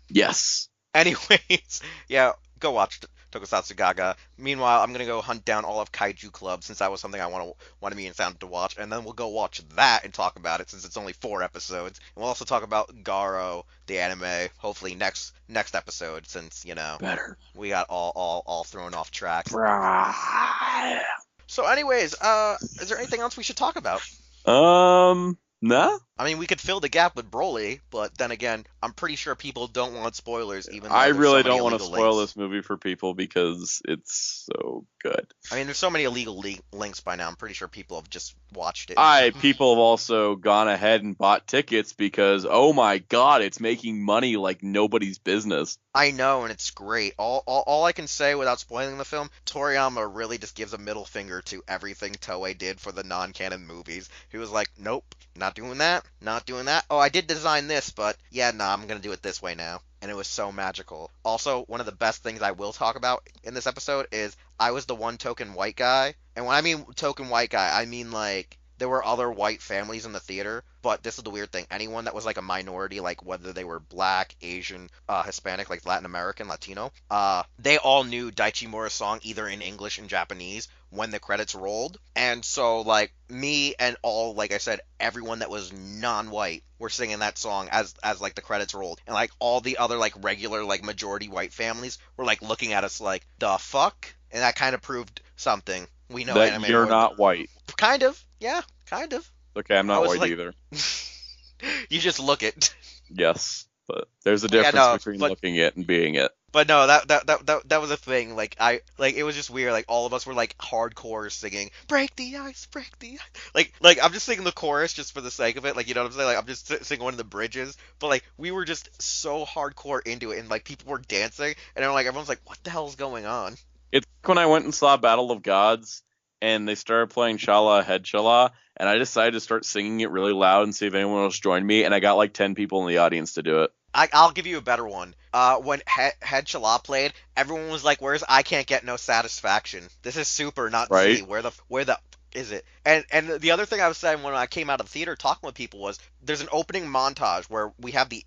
Yes. Anyways, yeah, go watch Tokusatsu GaGaGa. Meanwhile, I'm gonna go hunt down all of Kaiju Club since that was something I wanted me and Sound to watch, and then we'll go watch that and talk about it since it's only 4 episodes. And we'll also talk about GARO, the anime, hopefully next episode since Better. we got all thrown off track. Nah. So, anyways, is there anything else we should talk about? Nah. I mean, we could fill the gap with Broly, but then again, I'm pretty sure people don't want spoilers, even I though there's so really many don't want to illegal spoil links. this movie for people because it's so good. I mean, there's so many illegal links by now. I'm pretty sure people have just watched it. People have also gone ahead and bought tickets because, oh my god, it's making money like nobody's business. I know, and it's great. All I can say without spoiling the film, Toriyama really just gives a middle finger to everything Toei did for the non-canon movies. He was like, nope, not doing that, not doing that. Oh, I did design this, but yeah, nah, I'm gonna do it this way now. And it was so magical. Also, one of the best things I will talk about in this episode is I was the one token white guy. And when I mean token white guy, I mean like there were other white families in the theater, but this is the weird thing. Anyone that was like a minority, like whether they were black, Asian, Hispanic, like Latin American, Latino, they all knew Daichi Mura's song either in English and Japanese when the credits rolled. And so like me and all, like I said, everyone that was non-white were singing that song as like the credits rolled. And like all the other like regular like majority white families were like looking at us like, "The fuck?" And that kind of proved something. We know That anime you're more than not white. kind of. Yeah, kind of. Okay, I'm I not was white like, either. you just look it. Yes, but there's a Yeah, difference no, between looking it and being it. but no, that was a thing. Like it was just weird. Like all of us were like hardcore singing "Break the Ice, Break the Ice." Like I'm just singing the chorus just for the sake of it. Like you know what I'm saying? Like I'm just singing one of the bridges. But like we were just so hardcore into it, and like people were dancing, and like everyone's like, "What the hell's going on?" It's like when I went and saw Battle of Gods and they started playing Shala Head Shala, and I decided to start singing it really loud and see if anyone else joined me, and I got like 10 people in the audience to do it. I'll give you a better one. When Head Chala played, everyone was like, "Where's I Can't Get No Satisfaction? This is Super, not Right? Z. Where the is it?" And the other thing I was saying when I came out of the theater talking with people was there's an opening montage where we have the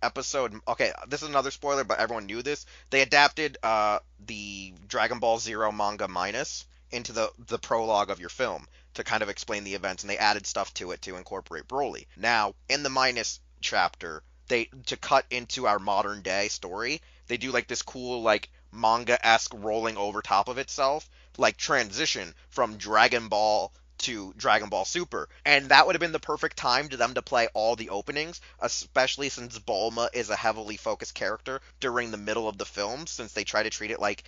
episode. Okay, this is another spoiler, but everyone knew this. They adapted the Dragon Ball Zero manga minus into the prologue of your film to kind of explain the events, and they added stuff to it to incorporate Broly. Now, in the minus chapter, they to cut into our modern day story, they do like this cool like manga-esque rolling over top of itself, like transition from Dragon Ball to Dragon Ball Super. And that would have been the perfect time to them to play all the openings, especially since Bulma is a heavily focused character during the middle of the film, since they try to treat it like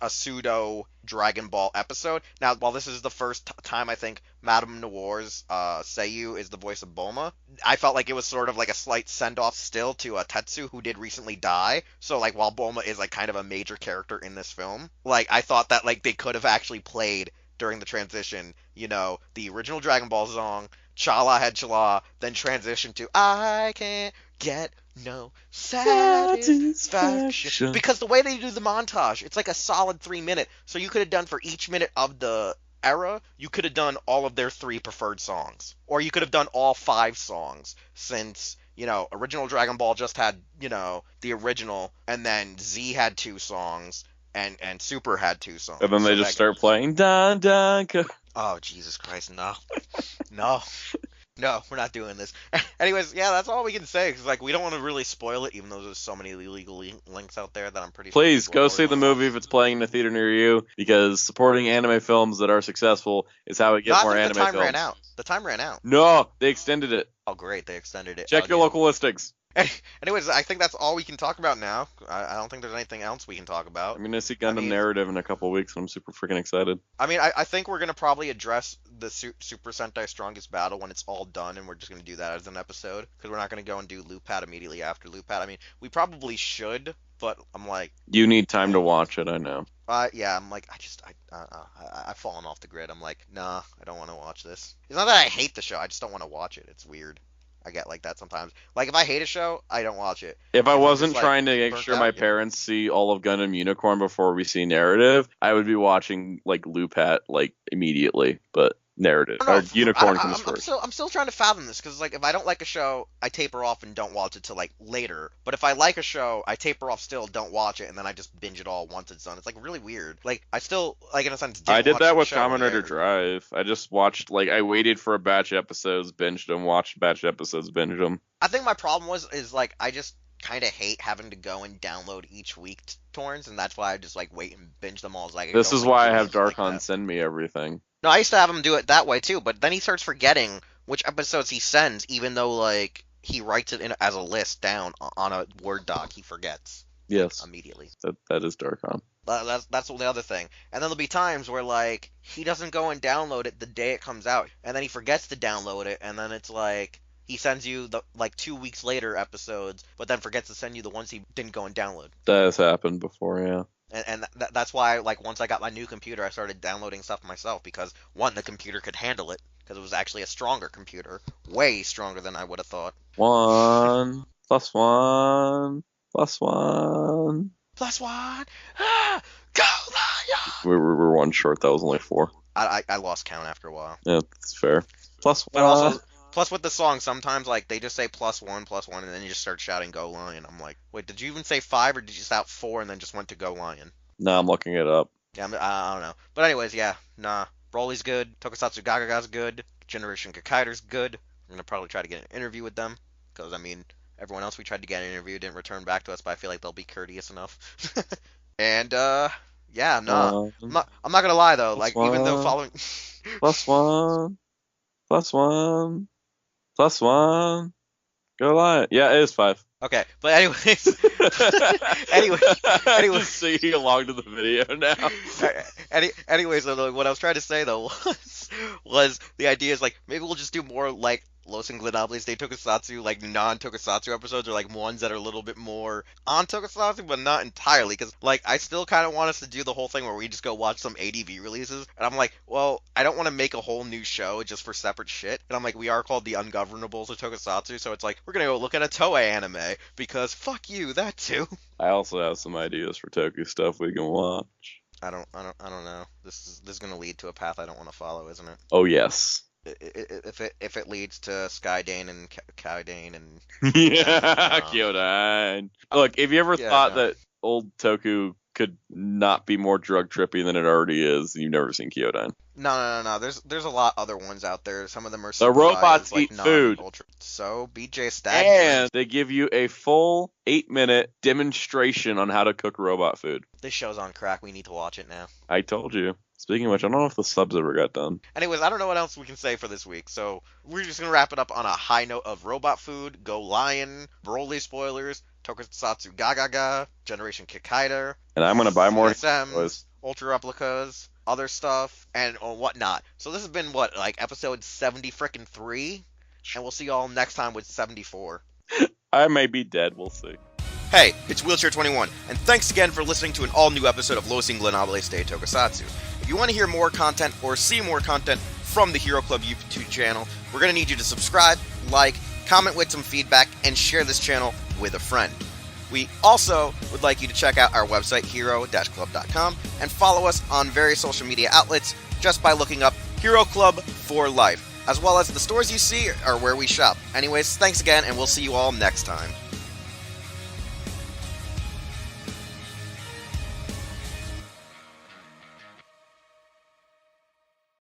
a pseudo Dragon Ball episode. Now, while this is the first time I think Madame Noir's Seiyu is the voice of Bulma, I felt like it was sort of like a slight send-off still to Tetsu, who did recently die. So like while Bulma is like kind of a major character in this film, like I thought that like they could have actually played during the transition, the original Dragon Ball song, Chala had Chala, then transition to I can't get no satisfaction. Satisfaction. Because the way they do the montage, it's like a solid 3 minute. So you could have done for each minute of the era, you could have done all of their three preferred songs. Or you could have done all five songs, since original Dragon Ball just had, the original, and then Z had two songs, and Super had two And songs. then they So just that. start playing Don Don. Oh Jesus Christ, no, no, no, we're not doing this. Anyways, yeah, that's all we can say because like we don't want to really spoil it, even though there's so many illegal links out there that I'm pretty sure Please people have go already see the looked up. movie if it's playing in a theater near you, because supporting anime films that are successful is how we No, get I more think anime the time films. ran out. The time ran out. No, they extended it. Oh great, they extended it Check your again. local listings. Anyways, I think that's all we can talk about now. I don't think there's anything else we can talk about. I'm gonna see I Gundam mean, Narrative in a couple weeks, and I'm super freaking excited. I think we're gonna probably address the Super Sentai Strongest Battle when it's all done, and we're just gonna do that as an episode because we're not gonna go and do Loop Pad immediately after Loop Pad. I mean, we probably should, but I'm like, You need time to watch it, I know. yeah, I'm like, I've fallen off the grid. I'm like, nah, I don't want to watch this. It's not that I hate the show, I just don't want to watch it. It's weird. I get like that sometimes. Like if I hate a show, I don't watch it. If I If I'm wasn't just like trying to make burnt sure my out, yeah. parents see all of Gundam Unicorn before we see Narrative, I would be watching like Loopat like immediately. But Narrative I don't or know. Unicorn comes I'm first. still trying to fathom this because like if I don't like a show, I taper off and don't watch it till like later. But if I like a show, I taper off still, don't watch it, and then I just binge it all once it's done. It's like really weird. Like I still like in a sense I didn't did watch that the with show Kamen when it Rider aired. Drive. I just watched like I waited for a batch of episodes, binged them, watched batch of episodes, binged them. I think my problem is like I just kind of hate having to go and download each week torrents, and that's why I just like wait and binge them all. It's like I This don't is like why I doing have it like Darkon that. send me everything. No, I used to have him do it that way too, but then he starts forgetting which episodes he sends, even though like he writes it in as a list down on a Word doc. He forgets. Yes, Immediately. that is Darkon. That's the other thing. And then there'll be times where like he doesn't go and download it the day it comes out, and then he forgets to download it, and then it's like he sends you the like 2 weeks later episodes, but then forgets to send you the ones he didn't go and download. That has happened before, yeah. And that's why like once I got my new computer, I started downloading stuff myself because one, the computer could handle it because it was actually a stronger computer, way stronger than I would have thought. 1 + 1 + 1 +1. Ah, go Lion! We were 1 short. That was only 4. I lost count after a while. Yeah, that's fair. +1. But also, plus with the song, sometimes like they just say +1, +1, and then you just start shouting "Go Lion." I'm like, wait, did you even say 5, or did you shout 4 and then just went to "Go Lion"? No, I'm looking it up. Yeah, I don't know. But anyways, yeah, nah. Broly's good. Tokusatsu GaGaGa's good. Generation Kikaider's good. I'm gonna probably try to get an interview with them because I mean, everyone else we tried to get an interview didn't return back to us, but I feel like they'll be courteous enough. And yeah, nah. I'm not gonna lie though. Like even though following +1 +1 +1 Go Lion. Yeah, it is 5. Okay, but anyways, anyway, singing along to the video now. Anyways, though, what I was trying to say though was the idea is like maybe we'll just do more like Los Ingobernables de Tokusatsu, like non-Tokusatsu episodes, or like ones that are a little bit more on Tokusatsu, but not entirely. Because like I still kind of want us to do the whole thing where we just go watch some ADV releases, and I'm like, well, I don't want to make a whole new show just for separate shit. And I'm like, we are called the Ungovernables of Tokusatsu, so it's like we're gonna go look at a Toei anime because fuck you, that too. I also have some ideas for Toku stuff we can watch. I don't know. This is gonna lead to a path I don't want to follow, isn't it? Oh yes. If it leads to Skydane and Kaidane and yeah, Kyodine. Look, if you ever thought that old Toku could not be more drug trippy than it already is, you've never seen Kyodine. No. There's a lot other ones out there. Some of them are the robots eat food. So BJ Stag. And they give you a full 8-minute demonstration on how to cook robot food. This show's on crack. We need to watch it now. I told you. Speaking of which, I don't know if the subs ever got done. Anyways, I don't know what else we can say for this week, so we're just going to wrap it up on a high note of robot food, Go Lion, Broly spoilers, Tokusatsu GaGaGa, Generation Kikaida, and I'm going to buy more C.S.M, Ultra Replicas, other stuff, and whatnot. So this has been, like episode 73? And we'll see y'all next time with 74. I may be dead, we'll see. Hey, it's Wheelchair21, and thanks again for listening to an all-new episode of Los Ingobernables de Tokusatsu. If you want to hear more content or see more content from the Hero Club YouTube channel, we're going to need you to subscribe, like, comment with some feedback, and share this channel with a friend. We also would like you to check out our website, hero-club.com, and follow us on various social media outlets just by looking up Hero Club for Life, as well as the stores you see are where we shop. Anyways, thanks again, and we'll see you all next time.